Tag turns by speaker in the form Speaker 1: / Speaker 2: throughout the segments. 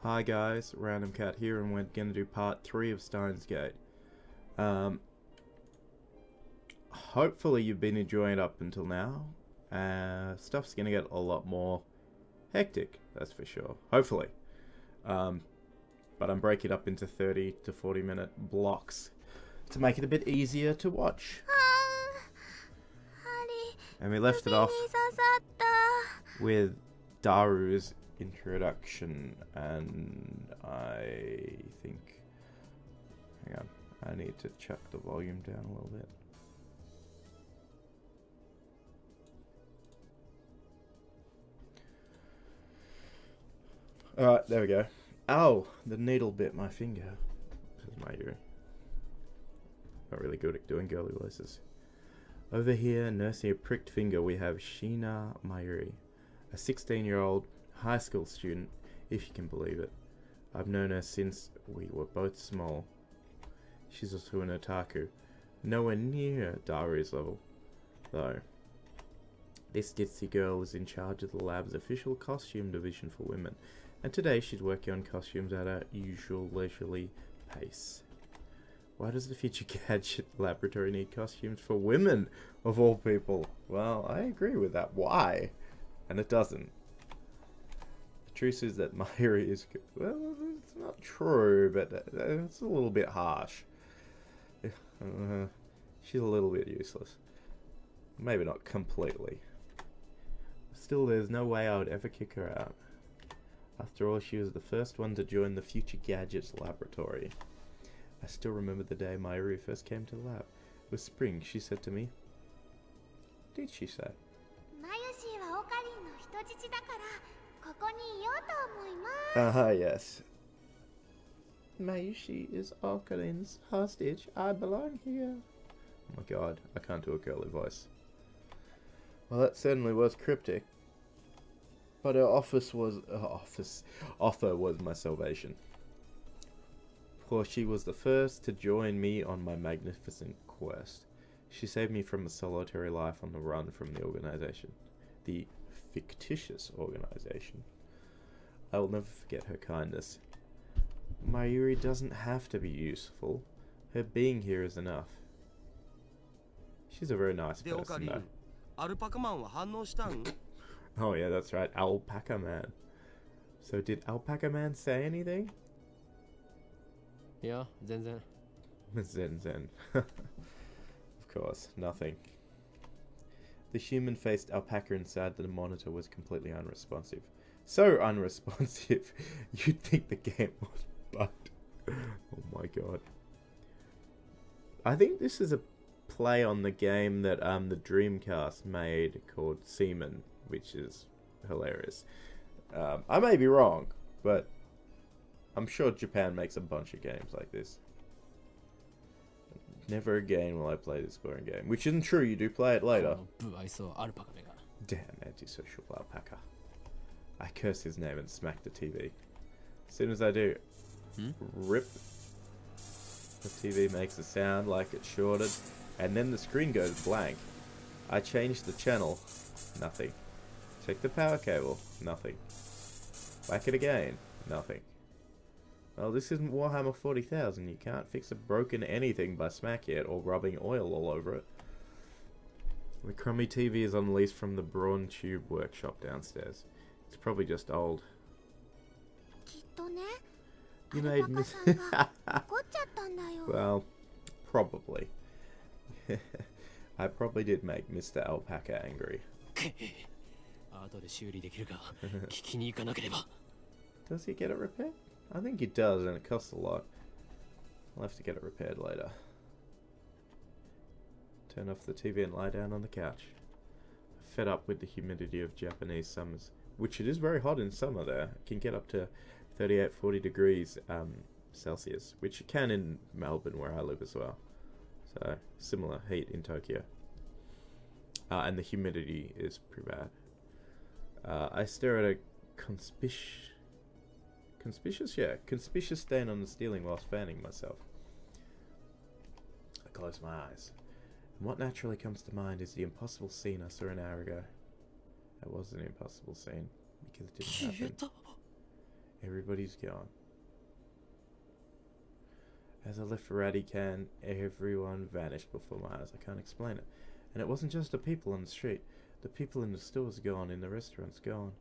Speaker 1: Hi guys, Random Cat here, and we're going to do part 3 of Steins Gate. Hopefully you've been enjoying it up until now. Stuff's going to get a lot more hectic, that's for sure. Hopefully. But I'm breaking it up into 30 to 40 minute blocks to make it a bit easier to watch. And we left it off with Daru's introduction, and I think, hang on, I need to chuck the volume down a little bit. Alright, there we go. Ow! The needle bit my finger. This is my ear. Not really good at doing girly voices. Over here, nursing a pricked finger, we have Sheena Mayuri, a 16-year-old high school student, if you can believe it. I've known her since we were both small. She's also an otaku, nowhere near Daru's level, though. This ditzy girl is in charge of the lab's official costume division for women, and today she's working on costumes at her usual leisurely pace. Why does the Future Gadget Laboratory need costumes for women, of all people? Well, I agree with that. Why? And it doesn't. The truth is that Mayuri is... well, it's not true, but it's a little bit harsh. She's a little bit useless. Maybe not completely. Still, there's no way I would ever kick her out. After all, she was the first one to join the Future Gadgets Laboratory. I still remember the day Mayuri first came to the lab. It was spring, she said to me. What did she say? Yes. Mayushi is Okarin's hostage. I belong here. Oh my god, I can't do a girly voice. Well, that certainly was cryptic. But her offer was my salvation. For she was the first to join me on my magnificent quest. She saved me from a solitary life on the run from the organization. The fictitious organization. I will never forget her kindness. Mayuri doesn't have to be useful. Her being here is enough. She's a very nice person, though. Oh yeah, that's right, Alpaca Man. So did Alpaca Man say anything?
Speaker 2: Yeah, Zen.
Speaker 1: Zen. Of course, nothing. The human-faced alpaca inside the monitor was completely unresponsive. So unresponsive, you'd think the game was bugged. Oh my god. I think this is a play on the game that the Dreamcast made called Seaman, which is hilarious. I may be wrong, but I'm sure Japan makes a bunch of games like this. Never again will I play this boring game. Which isn't true, you do play it later. Damn antisocial alpaca. I curse his name and smack the TV. As soon as I do, rip. The TV makes a sound like it's shorted, and then the screen goes blank. I change the channel, nothing. Check the power cable, nothing. Whack it again, nothing. Well, this isn't Warhammer 40,000. You can't fix a broken anything by smacking it or rubbing oil all over it. The crummy TV is on lease from the Brawn Tube workshop downstairs. It's probably just old. You made me... Well, probably. I probably did make Mr. Alpaca angry. Does he get it repaired? I think he does, and it costs a lot. I'll have to get it repaired later. Turn off the TV and lie down on the couch. Fed up with the humidity of Japanese summers, which it is very hot in summer there. It can get up to 38-40 degrees Celsius, which it can in Melbourne where I live as well. So, similar heat in Tokyo. And the humidity is pretty bad. I stare at a conspicuous stain on the ceiling whilst fanning myself. I close my eyes. And what naturally comes to mind is the impossible scene I saw an hour ago. It was an impossible scene, because it didn't happen. Everybody's gone. As I left Radican, everyone vanished before my eyes. I can't explain it. And it wasn't just the people on the street. The people in the stores gone, in the restaurants gone.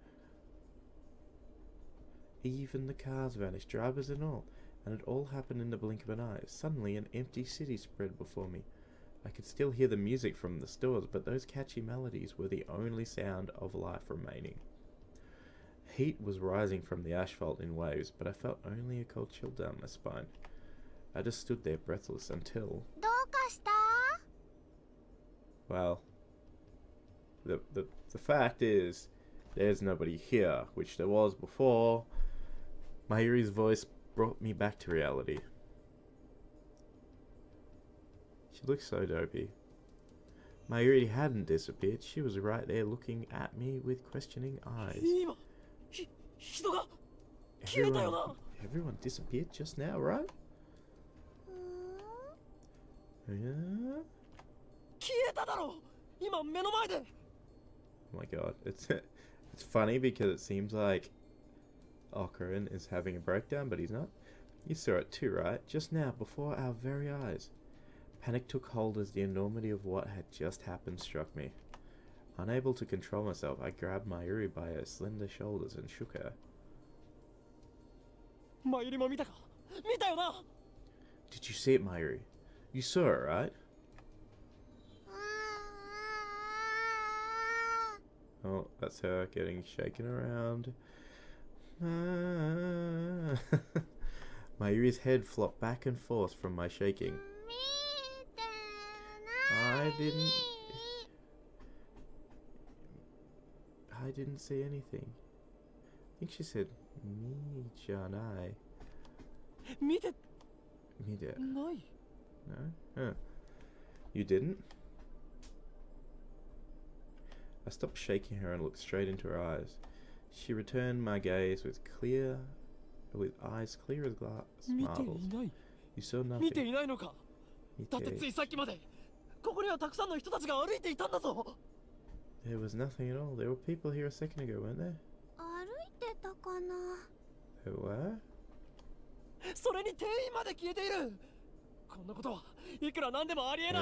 Speaker 1: Even the cars vanished, drivers and all. And it all happened in the blink of an eye. Suddenly an empty city spread before me. I could still hear the music from the stores, but those catchy melodies were the only sound of life remaining. Heat was rising from the asphalt in waves, but I felt only a cold chill down my spine. I just stood there breathless until... Well, the fact is, there's nobody here, which there was before. Mayuri's voice brought me back to reality. She looked so dopey. Mayuri hadn't disappeared. She was right there looking at me with questioning eyes. Everyone disappeared just now, right? Yeah? Oh my god, it's funny because it seems like Ocarin is having a breakdown, but he's not. You saw it too, right? Just now, before our very eyes. Panic took hold as the enormity of what had just happened struck me. Unable to control myself, I grabbed Mayuri by her slender shoulders and shook her. Did you see it, Mayuri? You saw it, right? Oh, that's her getting shaken around. Mayuri's head flopped back and forth from my shaking. I didn't see anything. I think she said me janai. Mide. No? Huh. You didn't? I stopped shaking her and looked straight into her eyes. She returned my gaze with eyes clear as glass marbles. You saw nothing. There was nothing at all. There were people here a second ago, weren't there? There were?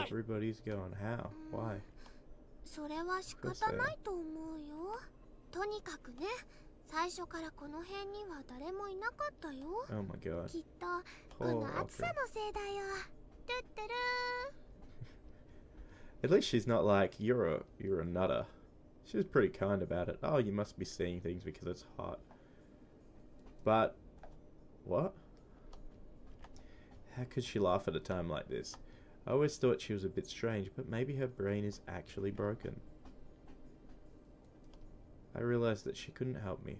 Speaker 1: Everybody's gone. How? Why? Oh my god. Poor Okra. At least she's not like, you're a nutter. She was pretty kind about it. Oh, you must be seeing things because it's hot. But, what? How could she laugh at a time like this? I always thought she was a bit strange, but maybe her brain is actually broken. I realized that she couldn't help me.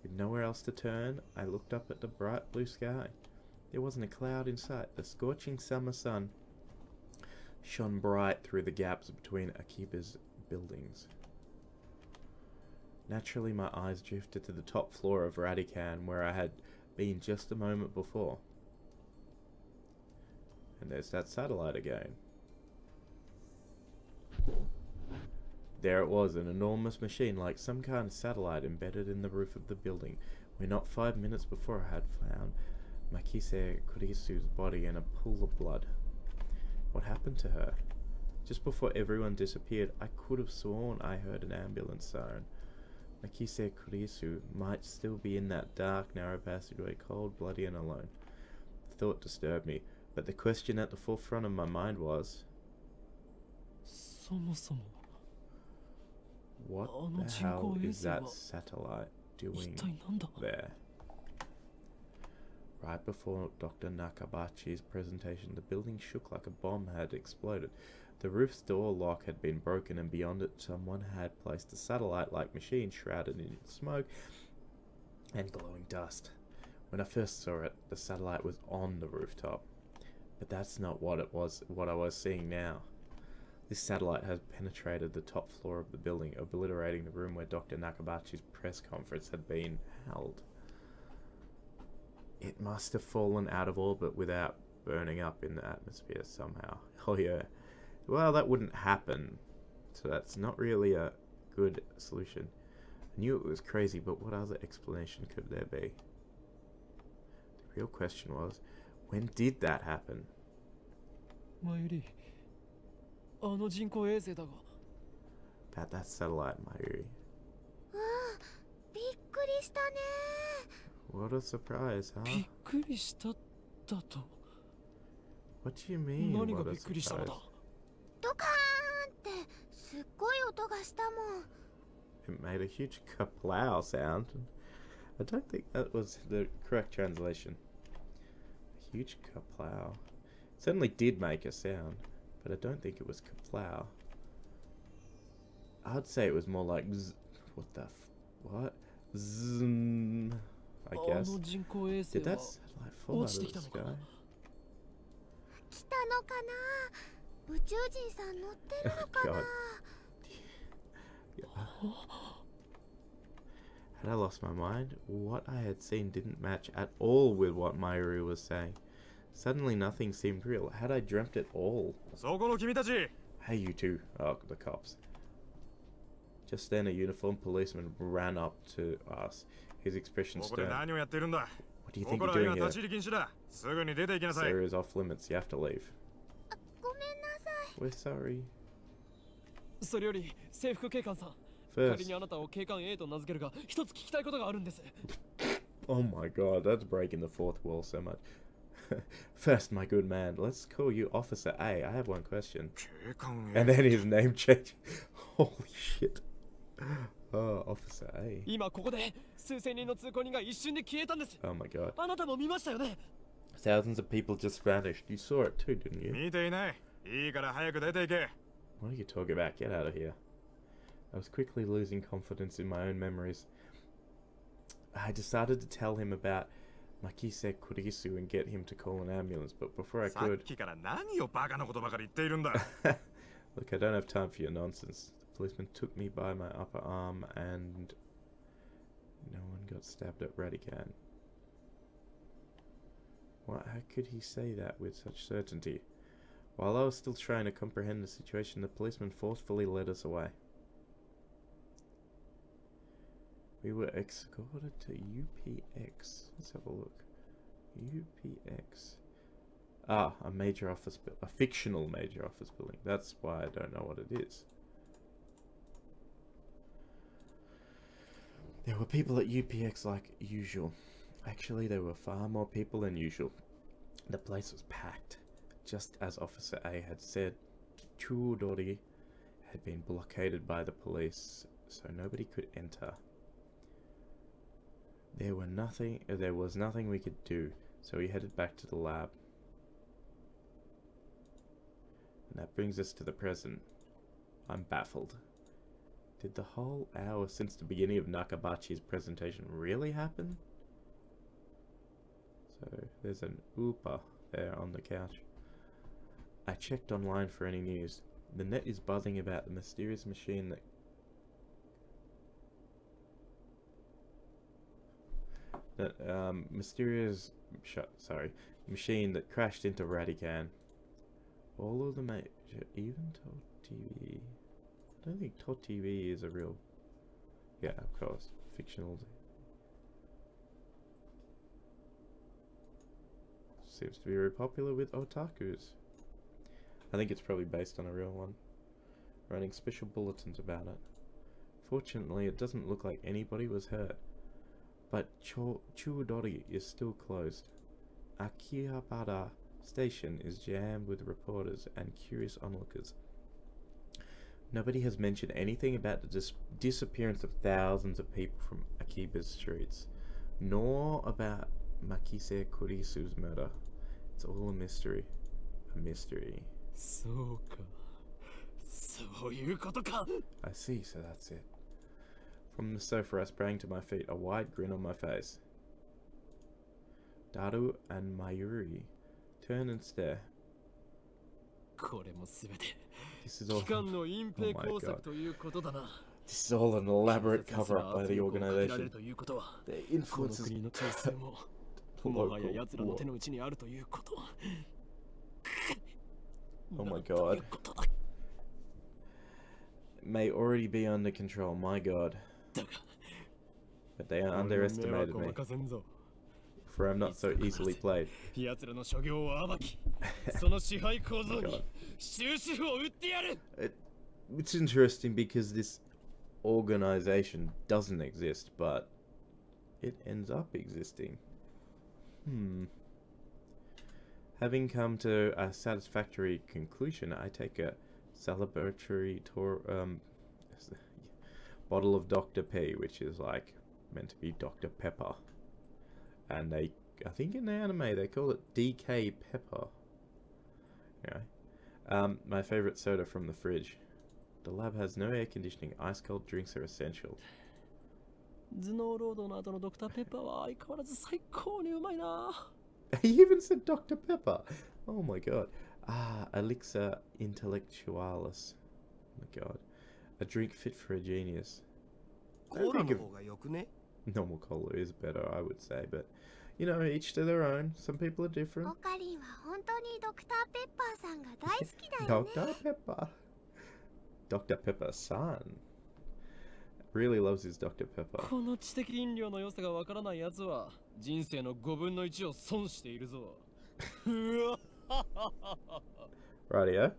Speaker 1: With nowhere else to turn, I looked up at the bright blue sky. There wasn't a cloud in sight. The scorching summer sun shone bright through the gaps between Akiba's buildings. Naturally, my eyes drifted to the top floor of Radican, where I had been just a moment before. And there's that satellite again. There it was, an enormous machine like some kind of satellite embedded in the roof of the building, where not 5 minutes before I had found Makise Kurisu's body in a pool of blood. What happened to her? Just before everyone disappeared, I could have sworn I heard an ambulance siren. Makise Kurisu might still be in that dark, narrow passageway, cold, bloody, and alone. The thought disturbed me, but the question at the forefront of my mind was... What the hell is that satellite doing there? Right before Dr. Nakabachi's presentation, the building shook like a bomb had exploded. The roof's door lock had been broken, and beyond it someone had placed a satellite-like machine shrouded in smoke and glowing dust. When I first saw it, the satellite was on the rooftop. But that's not what I was seeing now. This satellite has penetrated the top floor of the building, obliterating the room where Dr. Nakabachi's press conference had been held. It must have fallen out of orbit without burning up in the atmosphere somehow. Oh yeah. Well, that wouldn't happen, so that's not really a good solution. I knew it was crazy, but what other explanation could there be? The real question was, when did that happen?
Speaker 2: 前よりあの人工衛星だが
Speaker 1: About that satellite, Mayuri.
Speaker 3: ああ、びっくりしたね。
Speaker 1: What a surprise,
Speaker 2: び
Speaker 1: huh?
Speaker 2: っくりしただと
Speaker 1: What do you mean,
Speaker 2: 何が
Speaker 1: what
Speaker 2: び
Speaker 1: a
Speaker 2: っくりしたの
Speaker 1: surprise?
Speaker 2: だ
Speaker 3: ドカーンってすっごい音がしたもん。
Speaker 1: It made a huge kaplow sound. I don't think that was the correct translation. A huge kaplow. It certainly did make a sound, but I don't think it was kaplow. I'd say it was more like what the what? Zzm, I
Speaker 2: あ
Speaker 1: guess.
Speaker 2: の人工衛星
Speaker 1: Did
Speaker 2: は
Speaker 1: that satellite fall out of the sky?
Speaker 3: 来たのかな。宇宙人さん乗ってるのかな。
Speaker 1: God. Had I lost my mind? What I had seen didn't match at all with what Mayuri was saying. Suddenly nothing seemed real. Had I dreamt it all?
Speaker 4: そこの君たち
Speaker 1: Hey, you two. Oh, the cops. Just then, a uniformed policeman ran up to us. His expression
Speaker 4: ここで
Speaker 1: stern.
Speaker 4: 何をやってるんだ
Speaker 1: What do you
Speaker 4: こ
Speaker 1: think
Speaker 4: こ
Speaker 1: you're
Speaker 4: らは
Speaker 1: doing
Speaker 4: 今
Speaker 1: here?
Speaker 4: 立ち入り禁止だすぐに出て行きなさい
Speaker 1: This area is off limits. You have to leave.
Speaker 3: ごめんなさい。
Speaker 1: We're sorry.
Speaker 2: それより制服警官さん
Speaker 1: First.
Speaker 2: 仮にあなたを警官 A と名付けるが一つ聞きたいことがあるんです
Speaker 1: Oh my god, that's breaking the fourth wall so much. First, my good man, let's call you Officer A. I have one question.
Speaker 4: 警官
Speaker 1: And then his name changed. Holy shit. Oh, Officer A.
Speaker 2: 今ここで数千人の通行人が一瞬で消えたんです
Speaker 1: Oh my god.
Speaker 2: あなたも見ましたよね
Speaker 1: Thousands of people just vanished. You saw it too, didn't you?
Speaker 4: 見ていないいいから早く出て行け
Speaker 1: What are you talking about? Get out of here. I was quickly losing confidence in my own memories. I decided to tell him about Makise Kurisu and get him to call an ambulance, but before I
Speaker 4: さっ
Speaker 1: could...
Speaker 4: きから何をバカなことばかり言っているんだ
Speaker 1: Look, I don't have time for your nonsense. The policeman took me by my upper arm and... No one got stabbed at Radican. What? How could he say that with such certainty? While I was still trying to comprehend the situation, the policeman forcefully led us away. We were escorted to UPX. Let's have a look. UPX. Ah, a major office a fictional major office building. That's why I don't know what it is. There were people at UPX like usual. Actually, there were far more people than usual. The place was packed. Just as Officer A had said, Chuodori had been blockaded by the police, so nobody could enter. There was nothing we could do, so we headed back to the lab. And that brings us to the present. I'm baffled. Did the whole hour since the beginning of Nakabachi's presentation really happen? So, there's an Oopa there on the couch. I checked online for any news. The net is buzzing about the mysterious machine machine that crashed into Radican. All of the major, even Tot TV. I don't think Tot TV is a real... Yeah, of course. Fictional. Seems to be very popular with otakus. I think it's probably based on a real one. Running special bulletins about it. Fortunately, it doesn't look like anybody was hurt. But Chuodori is still closed. Akihabara Station is jammed with reporters and curious onlookers. Nobody has mentioned anything about the disappearance of thousands of people from Akiba's streets, nor about Makise Kurisu's murder. It's all a mystery. A mystery.
Speaker 2: そうかそういうことか
Speaker 1: I see, so that's it. From the sofa I sprang to my feet, a wide grin on my face. Daru and Mayuri turn and stare.
Speaker 2: これもすべて
Speaker 1: This is all...
Speaker 2: 機関の隠蔽
Speaker 1: Oh my
Speaker 2: 工
Speaker 1: God.
Speaker 2: 作ということだな
Speaker 1: This is all an elaborate
Speaker 2: 警察
Speaker 1: cover-up by
Speaker 2: に
Speaker 1: the
Speaker 2: 圧力をかけられ
Speaker 1: organization.
Speaker 2: るということは
Speaker 1: Their
Speaker 2: この
Speaker 1: influence is
Speaker 2: 国の体制ももはや奴らの手の内にあるということ
Speaker 1: Oh my
Speaker 2: なんとい
Speaker 1: God.
Speaker 2: うことだ
Speaker 1: may already be under control. My God.
Speaker 2: だが
Speaker 1: But they underestimated me, for I'm not so easily played.
Speaker 2: 奴らの所業を暴き、その支配構造に
Speaker 1: God.
Speaker 2: 終止符を打ってやる。
Speaker 1: It's interesting because this organization doesn't exist, but it ends up existing. Having come to a satisfactory conclusion, I take a celebratory bottle of Dr. P, which is like meant to be Dr. Pepper. And I think in the anime they call it DK Pepper. Anyway, my favorite soda from the fridge. The lab has no air conditioning. Ice cold drinks are essential.
Speaker 2: 頭脳労働の後のドクターペッパーは相変わらず最高にうまいな。
Speaker 1: He even said Dr. Pepper. Oh my god. Elixir intellectualis. Oh my god. A drink fit for a genius. Normal cola is better, I would say, but you know, each to their own. Some people are different.
Speaker 3: オカリンは本当にドクターペッパーさんが大好きだよね。
Speaker 1: Dr. Pepper. Dr. Pepper's son. Really loves his Dr. Pepper.
Speaker 2: この知的飲料の良さがわからない奴は人生の5分の1を損しているぞ。
Speaker 1: Rightio.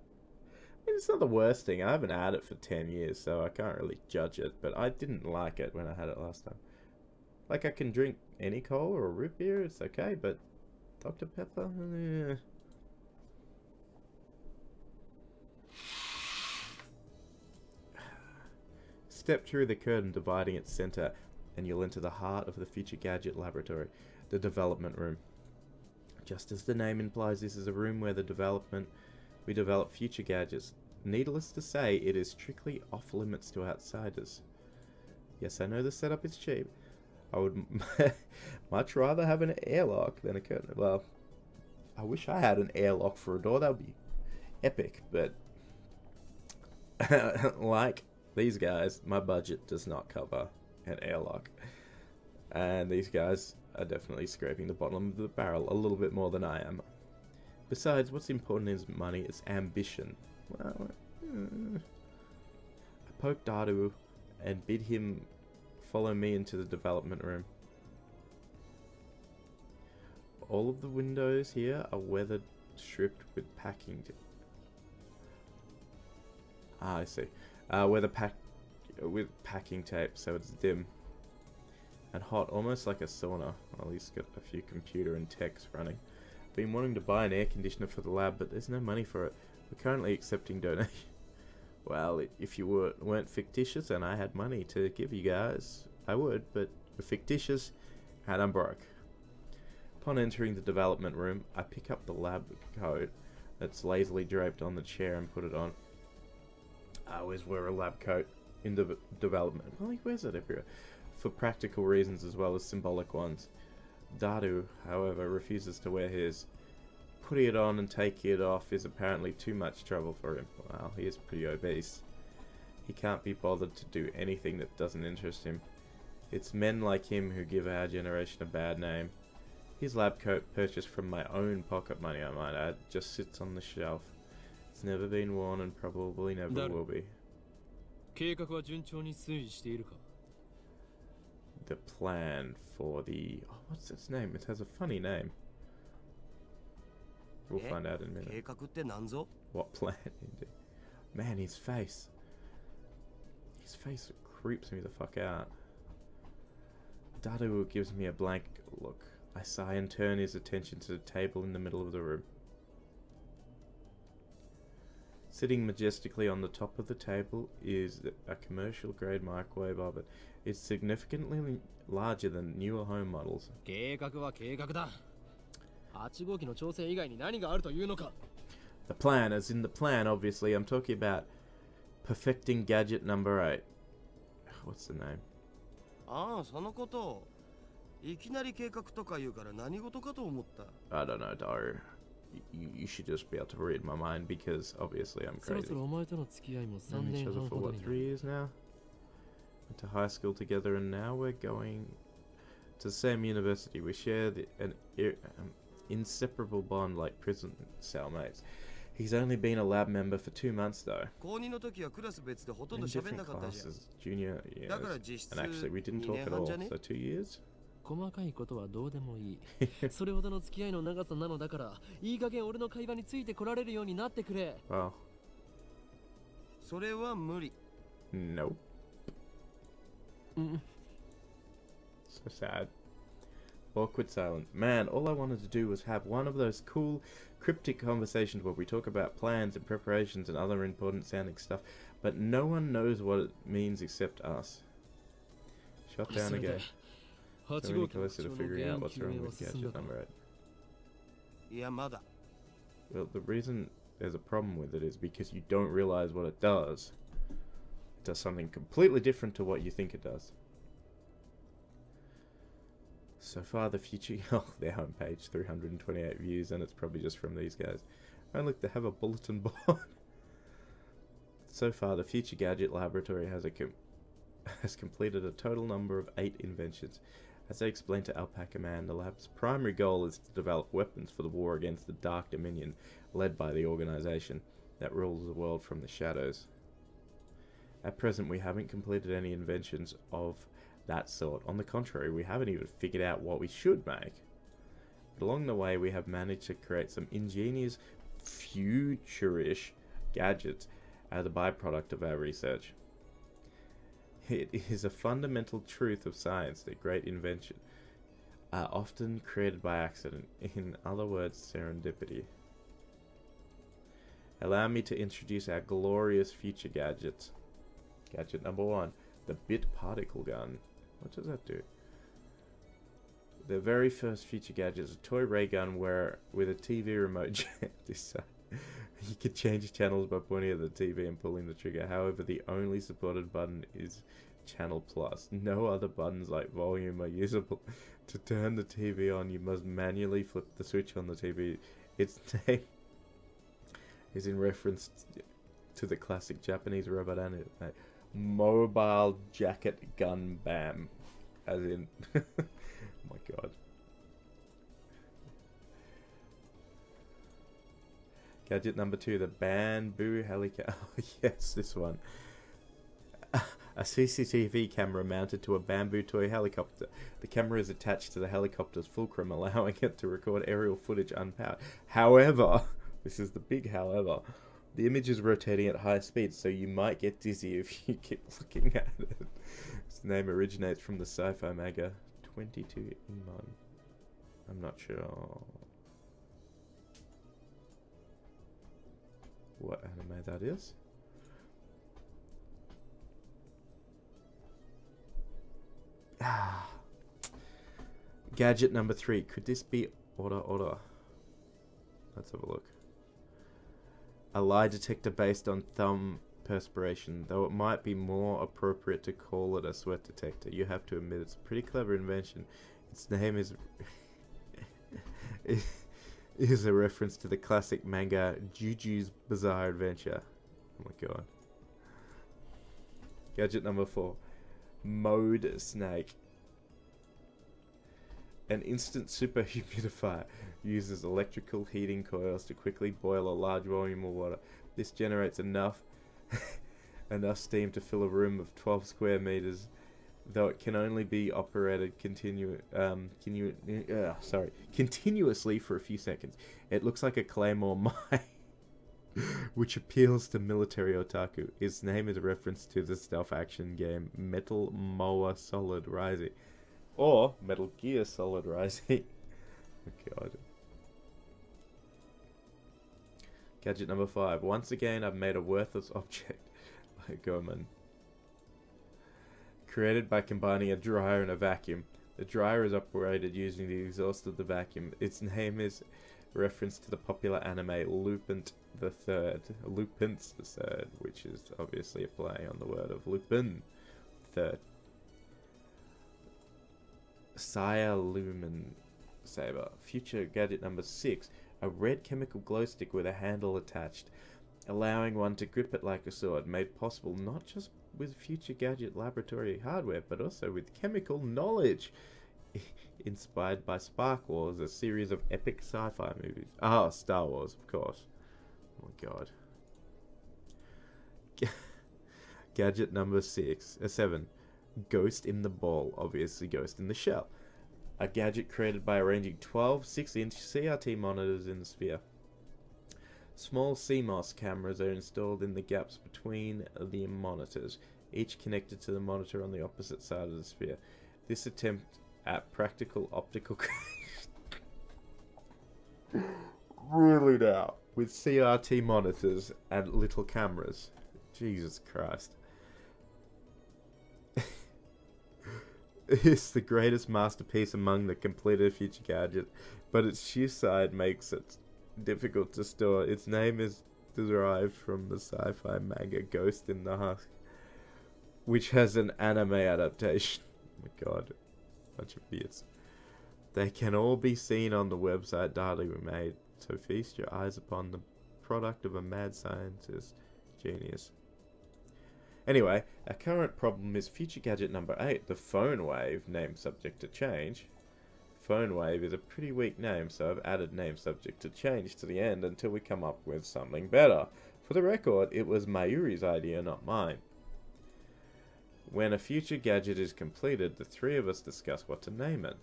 Speaker 1: I mean, it's not the worst thing. I haven't had it for 10 years, so I can't really judge it. But I didn't like it when I had it last time. Like, I can drink any cola or root beer, it's okay, but Dr. Pepper? Eh. Step through the curtain dividing its center, and you'll enter the heart of the Future Gadget Laboratory, the development room. Just as the name implies, this is a room where we develop future gadgets. Needless to say, it is strictly off limits to outsiders. Yes, I know the setup is cheap. I would much rather have an airlock than a curtain. Well, I wish I had an airlock for a door. That would be epic, but like these guys, my budget does not cover an airlock. And these guys are definitely scraping the bottom of the barrel a little bit more than I am. Besides, what's important is money, it's ambition. Well, I poked Daru and bid him follow me into the development room. All of the windows here are weathered, stripped with packing. I see. With packing tape, so it's dim and hot, almost like a sauna. Well, he's got a few computer and techs running. Been wanting to buy an air conditioner for the lab, but there's no money for it. We're currently accepting donations. Well, if you weren't fictitious and I had money to give you guys, I would, but we're fictitious and I'm broke. Upon entering the development room, I pick up the lab coat that's lazily draped on the chair and put it on. I always wear a lab coat in the development. Well, he wears it everywhere, for practical reasons as well as symbolic ones. Daru, however, refuses to wear his. Putting it on and taking it off is apparently too much trouble for him. Well, he is pretty obese. He can't be bothered to do anything that doesn't interest him. It's men like him who give our generation a bad name. His lab coat, purchased from my own pocket money, I might add, just sits on the shelf. It's never been worn and probably never will be. The plan for the... Oh, what's its name? It has a funny name. We'll find out in a minute. What plan, indeed? Man, his face. His face creeps me the fuck out. Daru gives me a blank look. I sigh and turn his attention to the table in the middle of the room. Sitting majestically on the top of the table is a commercial grade microwave oven. It's significantly larger than newer home models. The plan, as in the plan, obviously, I'm talking about perfecting gadget number 8. What's the name? I don't know, Daru. You should just be able to read my mind because obviously I'm crazy. Known each other for what, 3 years now? Went to high school together and now we're going to the same university. We share an inseparable bond like prison cellmates. He's only been a lab member for 2 months though.
Speaker 2: 高2の時はクラス別でほとん
Speaker 1: In
Speaker 2: ど喋んな
Speaker 1: different
Speaker 2: かったじゃん
Speaker 1: classes, junior years.
Speaker 2: だから実質
Speaker 1: And actually, we didn't
Speaker 2: 2
Speaker 1: talk
Speaker 2: 年
Speaker 1: at
Speaker 2: 半
Speaker 1: all.
Speaker 2: じゃね
Speaker 1: So 2 years?
Speaker 2: 細かいことはどうでもいいそれほどの付き合いの長さなのだからいい加減俺の会話についてこられるようになってくれ
Speaker 1: Well,
Speaker 2: それは無理
Speaker 1: nope.
Speaker 2: うん
Speaker 1: So sad. Awkward silence. Man, all I wanted to do was have one of those cool, cryptic conversations where we talk about plans and preparations and other important sounding stuff, but no one knows what it means except us. Shot down again. So
Speaker 2: 8
Speaker 1: we're
Speaker 2: 号機の
Speaker 1: closer
Speaker 2: 故
Speaker 1: to
Speaker 2: 障の
Speaker 1: figuring
Speaker 2: 原
Speaker 1: out
Speaker 2: 因
Speaker 1: what's
Speaker 2: 究
Speaker 1: wrong
Speaker 2: 明は
Speaker 1: with
Speaker 2: 進んだ
Speaker 1: gadget
Speaker 2: か
Speaker 1: number 8.
Speaker 2: いやまだ
Speaker 1: Well, the reason there's a problem with it is because you don't realize what it does. It does something completely different to what you think it does. So far, the future... Oh, their homepage, 328 views, and it's probably just from these guys. Oh, look, they have a bulletin board. So far, the Future Gadget Laboratory has completed a total number of 8 inventions. As I explained to Alpaca Man, the lab's primary goal is to develop weapons for the war against the Dark Dominion, led by the organization that rules the world from the shadows. At present, we haven't completed any inventions of that sort. On the contrary, we haven't even figured out what we should make. But along the way, we have managed to create some ingenious, futurish gadgets as a byproduct of our research. It is a fundamental truth of science that great inventions are often created by accident. In other words, serendipity. Allow me to introduce our glorious future gadgets. Gadget number 1, the Bit Particle Gun. What does that do? The very first future gadget is a toy ray gun with a TV remote this side. You can change channels by pointing at the TV and pulling the trigger. However, the only supported button is Channel Plus. No other buttons like volume are usable. To turn the TV on, you must manually flip the switch on the TV. Its name is in reference to the classic Japanese robot anime, Mobile Jacket Gun Bam. As in... oh my god. Gadget number 2, the bamboo helicopter. Oh yes, this one. A CCTV camera mounted to a bamboo toy helicopter. The camera is attached to the helicopter's fulcrum, allowing it to record aerial footage unpowered. However, this is the big however, the image is rotating at high speed, so you might get dizzy if you keep looking at it. Its name originates from the sci-fi manga 22 Imon. I'm not sure what anime that is. Gadget number 3. Could this be order? Let's have a look. A lie detector based on thumb perspiration, though it might be more appropriate to call it a sweat detector. You have to admit it's a pretty clever invention. Its name is is a reference to the classic manga Juju's Bizarre Adventure. Oh my god. Gadget number 4. Mode Snake. An instant super humidifier uses electrical heating coils to quickly boil a large volume of water. This generates enough steam to fill a room of 12 square meters, though it can only be operated continuously for a few seconds. It looks like a claymore mine, which appeals to military otaku. Its name is a reference to the stealth action game Metal Moa Solid Rising, or Metal Gear Solid Rising. Oh god. Gadget number 5. Once again, I've made a worthless object by Goman. Created by combining a dryer and a vacuum. The dryer is operated using the exhaust of the vacuum. Its name is reference to the popular anime Lupin the Third, which is obviously a play on the word of Lupin Third. Saya Lumen Saber. Future gadget number 6. A red chemical glow stick with a handle attached, allowing one to grip it like a sword, made possible not just with Future Gadget Laboratory hardware, but also with chemical knowledge. Inspired by Spark Wars, a series of epic sci-fi movies. Ah, Star Wars, of course. my god. Gadget number 7. Ghost in the ball. Obviously ghost in the shell. A gadget created by arranging 12 6-inch CRT monitors in the sphere. Small CMOS cameras are installed in the gaps between the monitors, each connected to the monitor on the opposite side of the sphere. This attempt at practical optical really now with CRT monitors and little cameras. Jesus Christ. It's the greatest masterpiece among the completed future gadget, but its sheer side makes it difficult to store. Its name is derived from the sci-fi manga Ghost in the Husk, which has an anime adaptation. Oh my god, bunch of idiots. They can all be seen on the website data we made, so feast your eyes upon the product of a mad scientist genius. Anyway, our current problem is future gadget number 8, the phone wave, name subject to change. Phone wave is a pretty weak name, so I've added name subject to change to the end until we come up with something better. For the record, it was Mayuri's idea, not mine. When a future gadget is completed, the three of us discuss what to name it.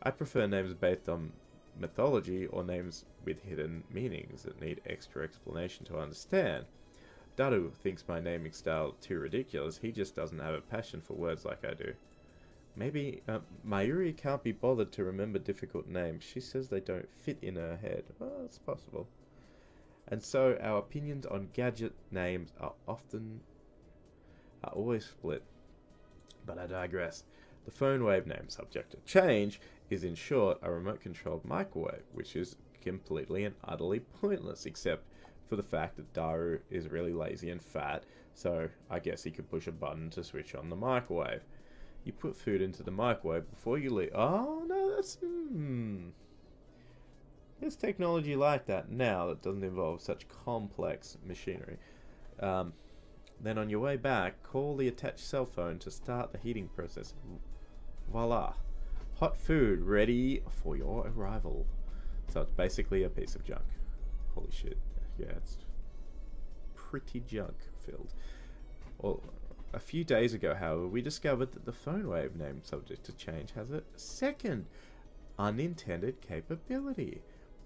Speaker 1: I prefer names based on mythology or names with hidden meanings that need extra explanation to understand. Daru thinks my naming style too ridiculous. He just doesn't have a passion for words like I do. Maybe Mayuri can't be bothered to remember difficult names. She says they don't fit in her head. Well, it's possible. And so our opinions on gadget names are always split. But I digress. The phone wave name subject to change is in short a remote controlled microwave, which is completely and utterly pointless except for the fact that Daru is really lazy and fat, so I guess he could push a button to switch on the microwave. You put food into the microwave before you leave. Oh no, that's there's technology like that now that doesn't involve such complex machinery. Then on your way back, call the attached cell phone to start the heating process. Voila, hot food ready for your arrival. So it's basically a piece of junk. Holy shit. Yeah, it's pretty junk filled. Well, a few days ago, however, we discovered that the phone wave name subject to change has a second unintended capability.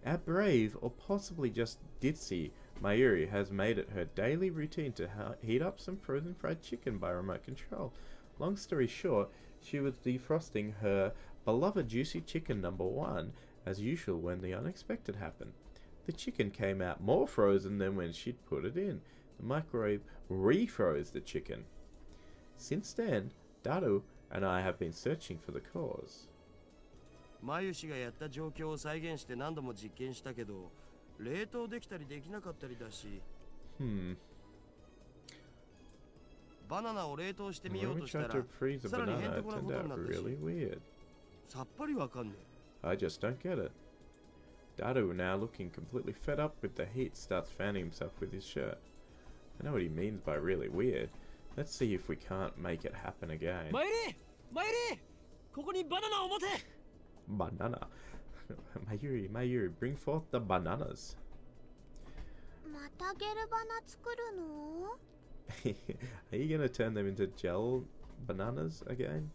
Speaker 1: Our brave, or possibly just ditzy, Mayuri has made it her daily routine to heat up some frozen fried chicken by remote control. Long story short, she was defrosting her beloved juicy chicken number 1 as usual when the unexpected happened. The chicken came out more frozen than when she'd put it in. The microwave refroze the chicken. Since then, Daru and I have been searching for the cause.
Speaker 2: マユ氏がやった状況を再現して何度も実験したけど、冷凍できたりできなかったりだし。バナナを冷凍してみようとしたら、さらに変則なことになったし。さっぱりわかんねえ。
Speaker 1: I just don't get it. Daru, now looking completely fed up with the heat, starts fanning himself with his shirt. I know what he means by really weird. Let's see if we can't make it happen again.
Speaker 2: Mayuri! ここにバナナを持て!
Speaker 1: Banana. Mayuri, bring forth the bananas.
Speaker 3: またゲルバナ作るの?
Speaker 1: Are you gonna turn them into gel bananas again?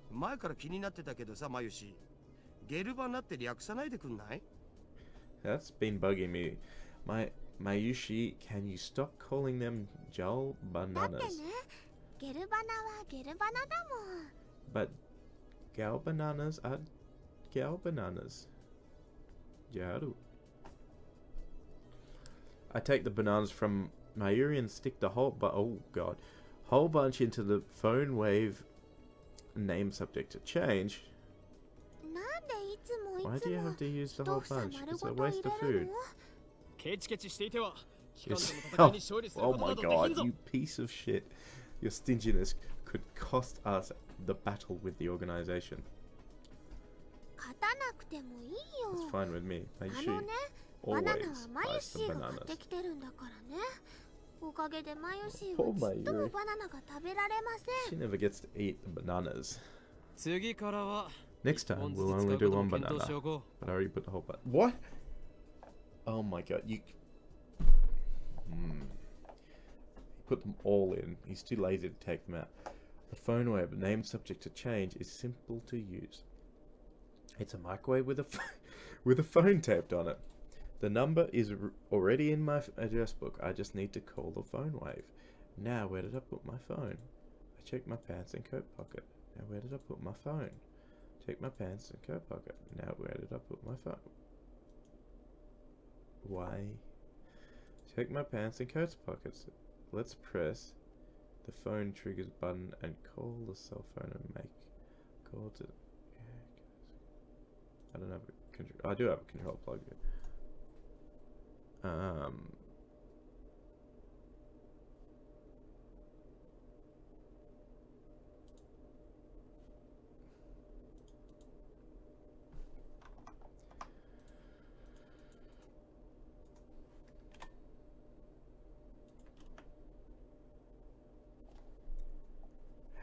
Speaker 2: 前から気になってたけどさ、マユ氏。ゲルバナって略さないでくんない?
Speaker 1: That's been bugging me. Mayushi, can you stop calling them gel bananas?
Speaker 3: だってね、ゲルバナはゲルバナだもん。
Speaker 1: But gel bananas are gel bananas. Jaru. I take the bananas from Mayuri and stick the whole bunch into the phone wave name subject to change. Why do you have to use the whole bunch? It's a waste of food. Oh my god, you piece of shit. Your stinginess could cost us the battle with the organization. It's fine with me. Mayushi always buys the bananas. Poor Mayuri. She never gets to eat the bananas. Next time we'll only do one banana. But I already put the whole bunch. What? Oh my god, you... He put them all in. He's too lazy to take them out. The phone wave, name subject to change, is simple to use. It's a microwave with a with a phone taped on it. The number is already in my address book. I just need to call the phone wave. Now, where did I put my phone? I checked my pants and coat pocket. Now, where did I put my phone? Check my pants and coat pocket. Now, where did I put my phone? Why? Check my pants and coat pockets. Let's press the phone triggers button and call the cell phone and make call to... I don't have a control. I do have a control plug here.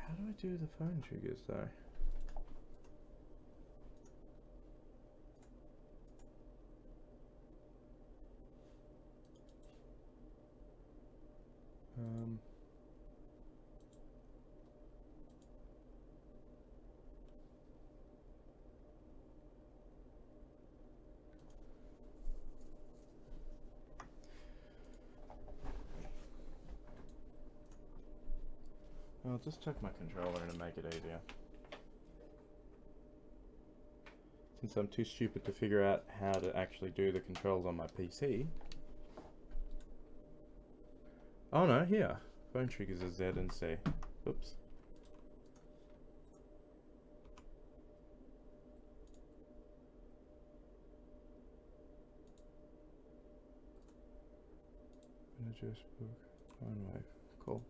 Speaker 1: How do I do the phone triggers though? I'll just check my controller and make it easier. Since I'm too stupid to figure out how to actually do the controls on my PC. Oh no, here. Phone triggers are Z and C. Oops. Address book. Phone wave. Cool.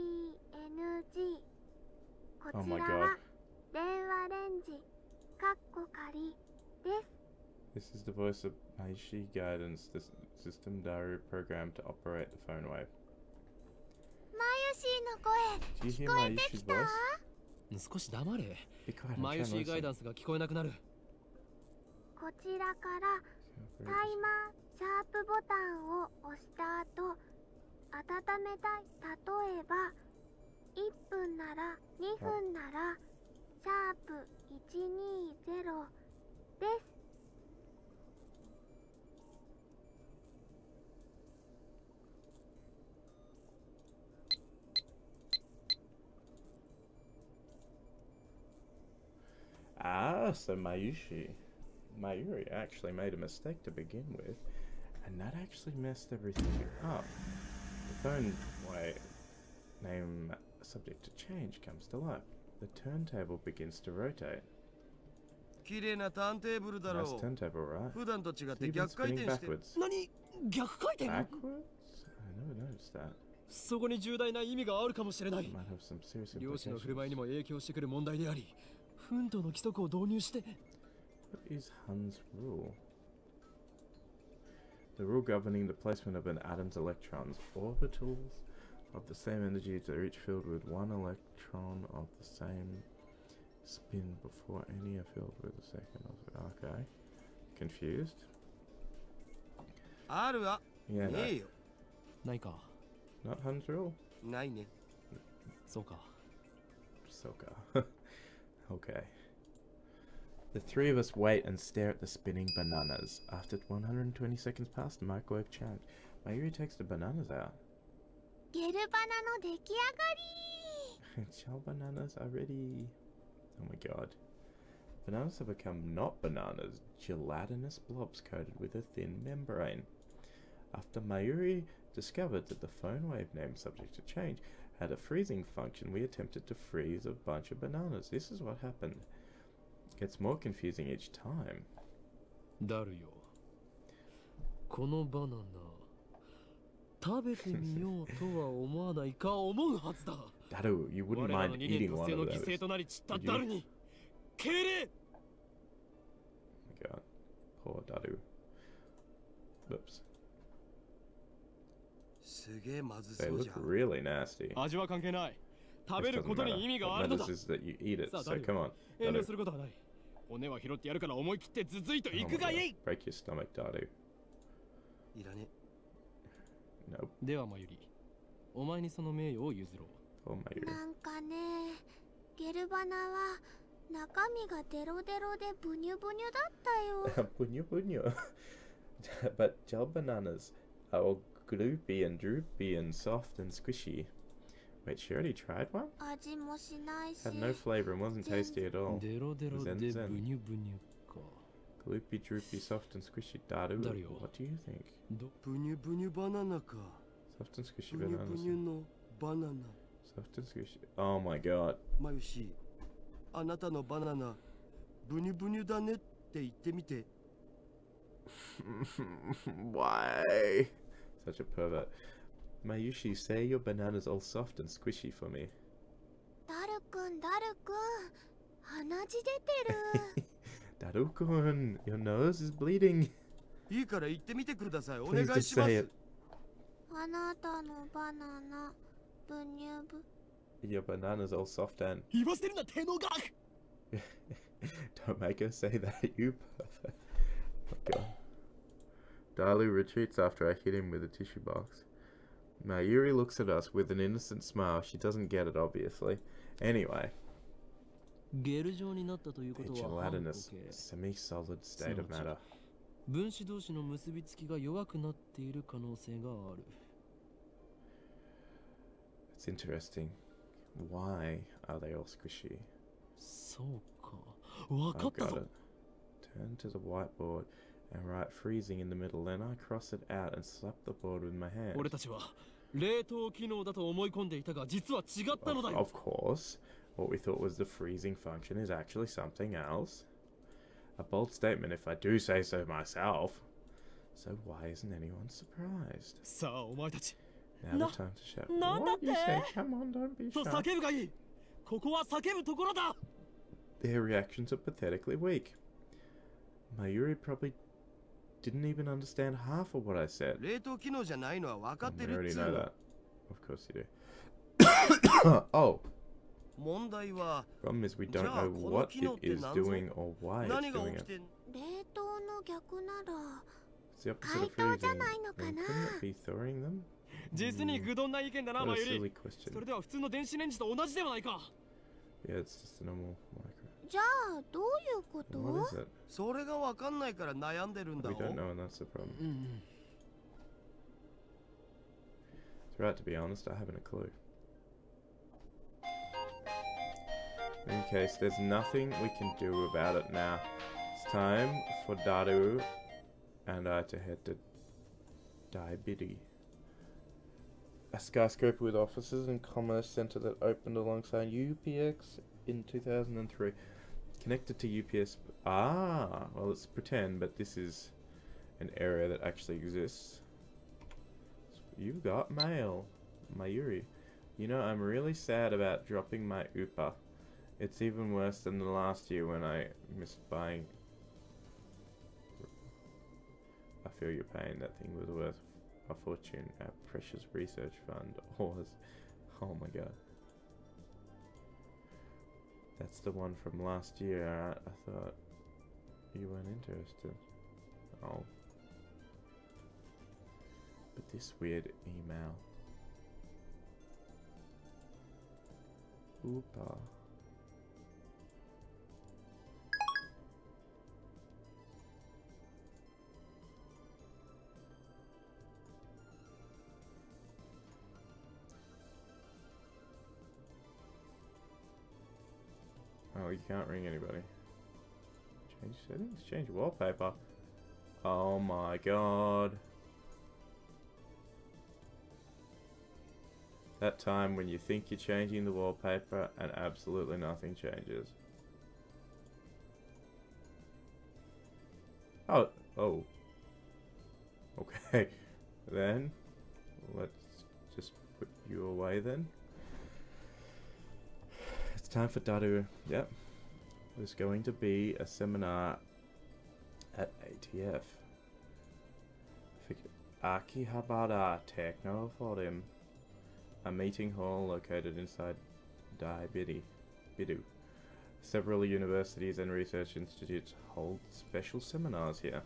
Speaker 3: RENG こ
Speaker 1: Oh
Speaker 3: ち
Speaker 1: my
Speaker 3: ら
Speaker 1: god.
Speaker 3: は電話レンジかっこ仮です
Speaker 1: This is the voice of Maishi Guidance, the system diary program to operate the phone wave.
Speaker 3: マユシーの声
Speaker 1: Do you
Speaker 3: 聞
Speaker 1: hear
Speaker 3: こえて
Speaker 1: Mayushi's
Speaker 3: きた
Speaker 1: voice?
Speaker 2: 少し黙れ。
Speaker 1: Be quiet, I'm
Speaker 2: マユ
Speaker 1: trying
Speaker 2: シ
Speaker 1: to
Speaker 2: ーガイダ
Speaker 1: listen.
Speaker 2: ンスが聞こえなくなる。
Speaker 3: こちらからタイマーシャープボタンを押した後温めたい。例えば1分なら2分ならシャープ120です。
Speaker 1: Ah, so Mayuri actually made a mistake to begin with, and that actually messed everything up. The phone wave name subject to change comes to life. The turntable begins to rotate.
Speaker 5: 綺麗なターンテーブルだろ
Speaker 1: Nice
Speaker 5: う。
Speaker 1: turntable, right?
Speaker 5: 普段と違っ
Speaker 1: So
Speaker 5: て
Speaker 1: you've been
Speaker 5: 逆回
Speaker 1: spinning
Speaker 5: 転して。
Speaker 1: backwards.
Speaker 2: 何？逆回転？
Speaker 1: Backwards? I never noticed that.
Speaker 2: そこに重大な意味があるかもしれない。
Speaker 1: Might have some serious
Speaker 2: 漁師の振る舞いに
Speaker 1: implications.
Speaker 2: も影響してくる問題であり、奮闘の規則を導入して。
Speaker 1: What is Hun's rule? The rule governing the placement of an atom's electrons. Orbitals of the same energy are each filled with one electron of the same spin before any are filled with a second of it. Okay. Confused?
Speaker 5: あるわ。
Speaker 1: Yeah,
Speaker 5: ねえ
Speaker 1: no.
Speaker 5: よ。
Speaker 2: ないか。
Speaker 1: Not Hun's rule?
Speaker 5: ないね。
Speaker 2: そうか。
Speaker 1: Soka. Okay. The three of us wait and stare at the spinning bananas. After 120 seconds pass, the microwave chimes. Mayuri takes the bananas out.
Speaker 3: ゲルバナの出来上がり
Speaker 1: Shell bananas are ready. Oh my god. Bananas have become not bananas, gelatinous blobs coated with a thin membrane. After Mayuri discovered that the phone wave name subject to change had a freezing function, we attempted to freeze a bunch of bananas. This is what happened. Gets more confusing each time.
Speaker 2: だるよ。このバナナ食べてみようとは思わないか思うはずだ。
Speaker 1: Daru, you wouldn't
Speaker 2: 我らの
Speaker 1: mind
Speaker 2: 2年
Speaker 1: eating
Speaker 2: 達
Speaker 1: one
Speaker 2: 成の
Speaker 1: of
Speaker 2: 犠
Speaker 1: those.
Speaker 2: 牲
Speaker 1: Oh
Speaker 2: となり散ったダルに敬礼。
Speaker 1: my god. Poor Daru. Oops.
Speaker 5: すげえまず
Speaker 1: They
Speaker 5: そうじ
Speaker 1: look
Speaker 5: ゃん。
Speaker 1: really nasty.
Speaker 2: 味は関係ない。食
Speaker 1: This
Speaker 2: べる
Speaker 1: doesn't
Speaker 2: ことに
Speaker 1: matter.
Speaker 2: 意味があ
Speaker 1: What
Speaker 2: るのだ。
Speaker 1: matters is that you eat it, so
Speaker 2: Daru.
Speaker 1: come on.
Speaker 2: 遠慮
Speaker 1: Daru.
Speaker 2: することはない。骨は拾ってやるから思い切ってズズイと
Speaker 1: Oh
Speaker 2: 行
Speaker 1: my
Speaker 2: くが
Speaker 1: God.
Speaker 2: いい。
Speaker 1: Break your stomach, Dadu.
Speaker 5: いらね
Speaker 1: Nope.
Speaker 2: ではまゆり、お前にその名誉を譲ろう。
Speaker 1: Oh, Mayuri.
Speaker 3: なんかね、ゲルバナは中身がデロデロでブニュブニュだったよ。
Speaker 1: Punyo punyo. But gel bananas are all gloopy and droopy and soft and squishy. Wait, she already tried one?
Speaker 3: 味もしないし。
Speaker 1: Had no flavor and wasn't tasty at all.
Speaker 2: デロデロでブニュブニュか。
Speaker 1: Gloopy, droopy, soft and squishy. Daru,
Speaker 2: Dario.
Speaker 1: what do you think?
Speaker 2: ど
Speaker 5: ブニュブニュバナナか
Speaker 1: Soft and squishy
Speaker 5: ブニュブ
Speaker 1: bananas.
Speaker 5: ニュのバナナ
Speaker 1: Soft and squishy. Oh my god.
Speaker 5: マユシあなたのバナナブニュブニュだねって言ってみて
Speaker 1: Why? Such a pervert. Mayushi, say your banana's all soft and squishy for me.
Speaker 3: ダルくん、ダルくん、鼻血出てる。
Speaker 1: Daru-kun, your nose is bleeding.
Speaker 5: いいから言ってみてくださいお
Speaker 1: Please
Speaker 5: 願い
Speaker 1: just
Speaker 5: しま
Speaker 1: say
Speaker 5: す
Speaker 1: it.
Speaker 3: あなたのバナナ、ブニュブ。
Speaker 1: Your banana's all soft and...
Speaker 2: 言わせるな手の額。
Speaker 1: Don't make her say that, you pervert. Oh god. Dalu retreats after I hit him with a tissue box. Mayuri looks at us with an innocent smile. She doesn't get it, obviously. Anyway,
Speaker 2: ゲル状になったということは反
Speaker 1: gelatinous,
Speaker 2: 固形。
Speaker 1: semi-solid state of matter.
Speaker 2: 分子同士の結びつきが弱くなっている可能性がある。
Speaker 1: It's interesting. Why are they all squishy?
Speaker 2: そうか。わか
Speaker 1: I've
Speaker 2: ったぞ
Speaker 1: got。it. Turn to the whiteboard and write freezing in the middle. Then I cross it out and slap the board with my hand.
Speaker 2: 俺たちは冷凍機能だと思い込んでいたが実は違ったのだよ。
Speaker 1: Of course. What we thought was the freezing function is actually something else. A bold statement if I do say so myself. So why isn't anyone surprised?
Speaker 2: さあお前たち
Speaker 1: Now
Speaker 2: No.
Speaker 1: the time to shout.
Speaker 2: No,
Speaker 1: What you
Speaker 2: not
Speaker 1: say?
Speaker 2: there.
Speaker 1: Come on, don't be
Speaker 2: と
Speaker 1: shy.
Speaker 2: 叫ぶがいい。ここは叫ぶところだ。
Speaker 1: Their reactions are pathetically weak. Mayuri probably didn't even understand half of what I said.
Speaker 5: 冷凍機能じゃないのは分かっ
Speaker 1: We
Speaker 5: てるっ
Speaker 1: already
Speaker 5: つう
Speaker 1: know
Speaker 5: の
Speaker 1: that. Of course you do. Oh,
Speaker 5: 問題は
Speaker 1: problem is we don't
Speaker 5: Ja,
Speaker 1: know
Speaker 5: kono
Speaker 1: what it
Speaker 5: kino te
Speaker 1: is
Speaker 5: nanzo?
Speaker 1: doing or why it's
Speaker 5: 何が
Speaker 1: doing
Speaker 5: 起き
Speaker 1: it.
Speaker 5: てん
Speaker 3: 冷凍の逆なら、
Speaker 1: It's the opposite of
Speaker 3: 解凍じゃ
Speaker 1: freezing.
Speaker 3: ないのか
Speaker 1: Then
Speaker 3: な。
Speaker 1: couldn't it be thawing them?
Speaker 2: 実に愚鈍な意見だな、
Speaker 1: What
Speaker 2: マ
Speaker 1: a
Speaker 2: ユリ。
Speaker 1: silly question.
Speaker 2: それでは普通の電子レンジと同じではないか。
Speaker 1: Yeah, it's just a normal micro.
Speaker 3: じゃあ、どういうこ
Speaker 1: What
Speaker 3: と？
Speaker 1: is it?
Speaker 5: それが分かんないから悩んでるんだ
Speaker 1: We
Speaker 5: お
Speaker 1: don't know, and that's the problem.
Speaker 2: うん。
Speaker 1: It's right, to be honest, I haven't a clue. In any case, there's nothing we can do about it now. It's time for Daru and I to head to Daibidi, a skyscraper with offices and commerce center that opened alongside UPX in 2003. Connected to UPS. Ah, well, it's pretend, but this is an area that actually exists. You've got mail, Mayuri. You know, I'm really sad about dropping my UPA. It's even worse than the last year when I missed buying. I feel your pain. That thing was worth a fortune. Our precious research fund was. Oh my god. That's the one from last year. I thought you weren't interested. Oh. But this weird email. Oopa. Oh, you can't ring anybody. Change settings? Change wallpaper. Oh my god. That time when you think you're changing the wallpaper and absolutely nothing changes. Oh, oh. Okay. Then, let's just put you away then. It's time for Daru. Yep. There's going to be a seminar at ATF. Akihabara Techno Forum. A meeting hall located inside Bidu. Several universities and research institutes hold special seminars here.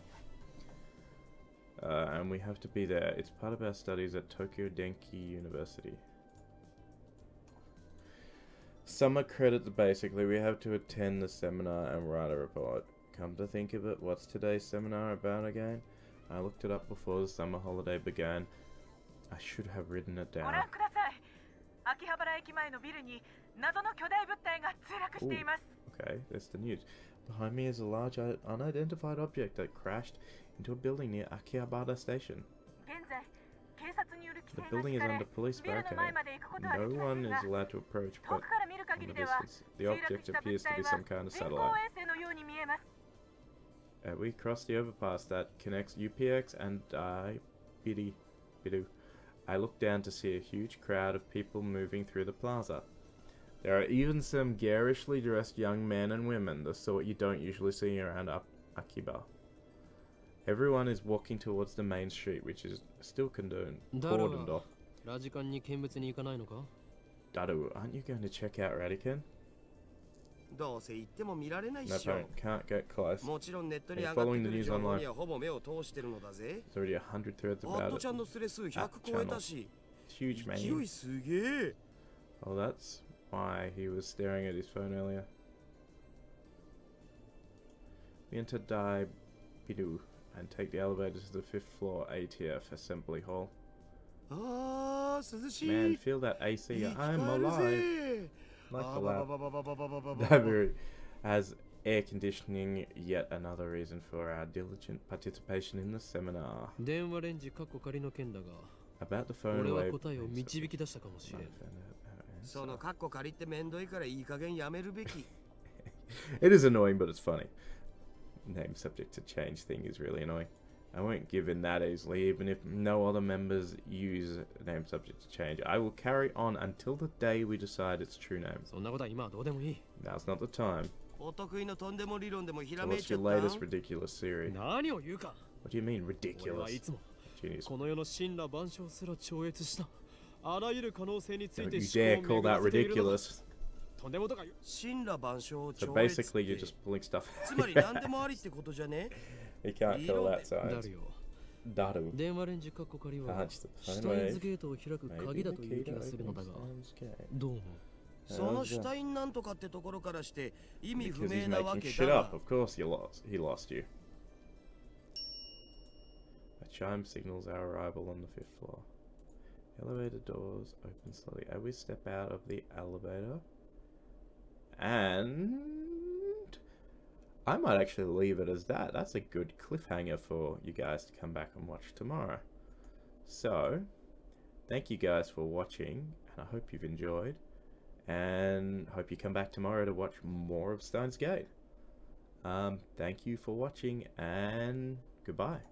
Speaker 1: And we have to be there. It's part of our studies at Tokyo Denki University. Summer credits, basically. We have to attend the seminar and write a report. Come to think of it, what's today's seminar about again? I looked it up before the summer holiday began. I should have written it down. Ooh, okay, that's the news. Behind me is a large unidentified object that crashed into a building near Akihabara Station. The building is under police barricade. No one is allowed to approach, but in the distance, the object appears to be some kind of satellite. We crossed the overpass that connects UPX and Bidu. I looked down to see a huge crowd of people moving through the plaza. There are even some garishly dressed young men and women, the sort you don't usually see around Akiba. Everyone is walking towards the main street, which is still cordoned off. Daru, aren't you going to check out Radican? No, parent, can't get close. Following the news online, there's already 100 threads about it. Channel. Huge, man. Oh, that's why he was staring at his phone earlier. We enter Dai Bidu and take the elevator to the 5th floor ATF assembly hall. Man, feel that AC. I'm alive. Like the lab. Dabiru has air conditioning, yet another reason for our diligent participation in the seminar. About the phone wave. It is annoying, but it's funny. Name subject to change thing is really annoying. I won't give in that easily, even if no other members use name subject to change. I will carry on until the day we decide its true name. Now's not the time. So what's your latest ridiculous theory? What do you mean, ridiculous? Genius. Don't you dare call that ridiculous. So basically you're just pulling stuff out. You can't call that science. Daru. Punch the phone wave. Maybe the key to open Steins gate. Because he's making shit up. Of course he lost you. A chime signals our arrival on the 5th floor. Elevator doors open slowly. We step out of the elevator. And I might actually leave it as that. That's a good cliffhanger for you guys to come back and watch tomorrow. So, thank you guys for watching, and I hope you've enjoyed. And hope you come back tomorrow to watch more of Steins Gate. Thank you for watching, and goodbye.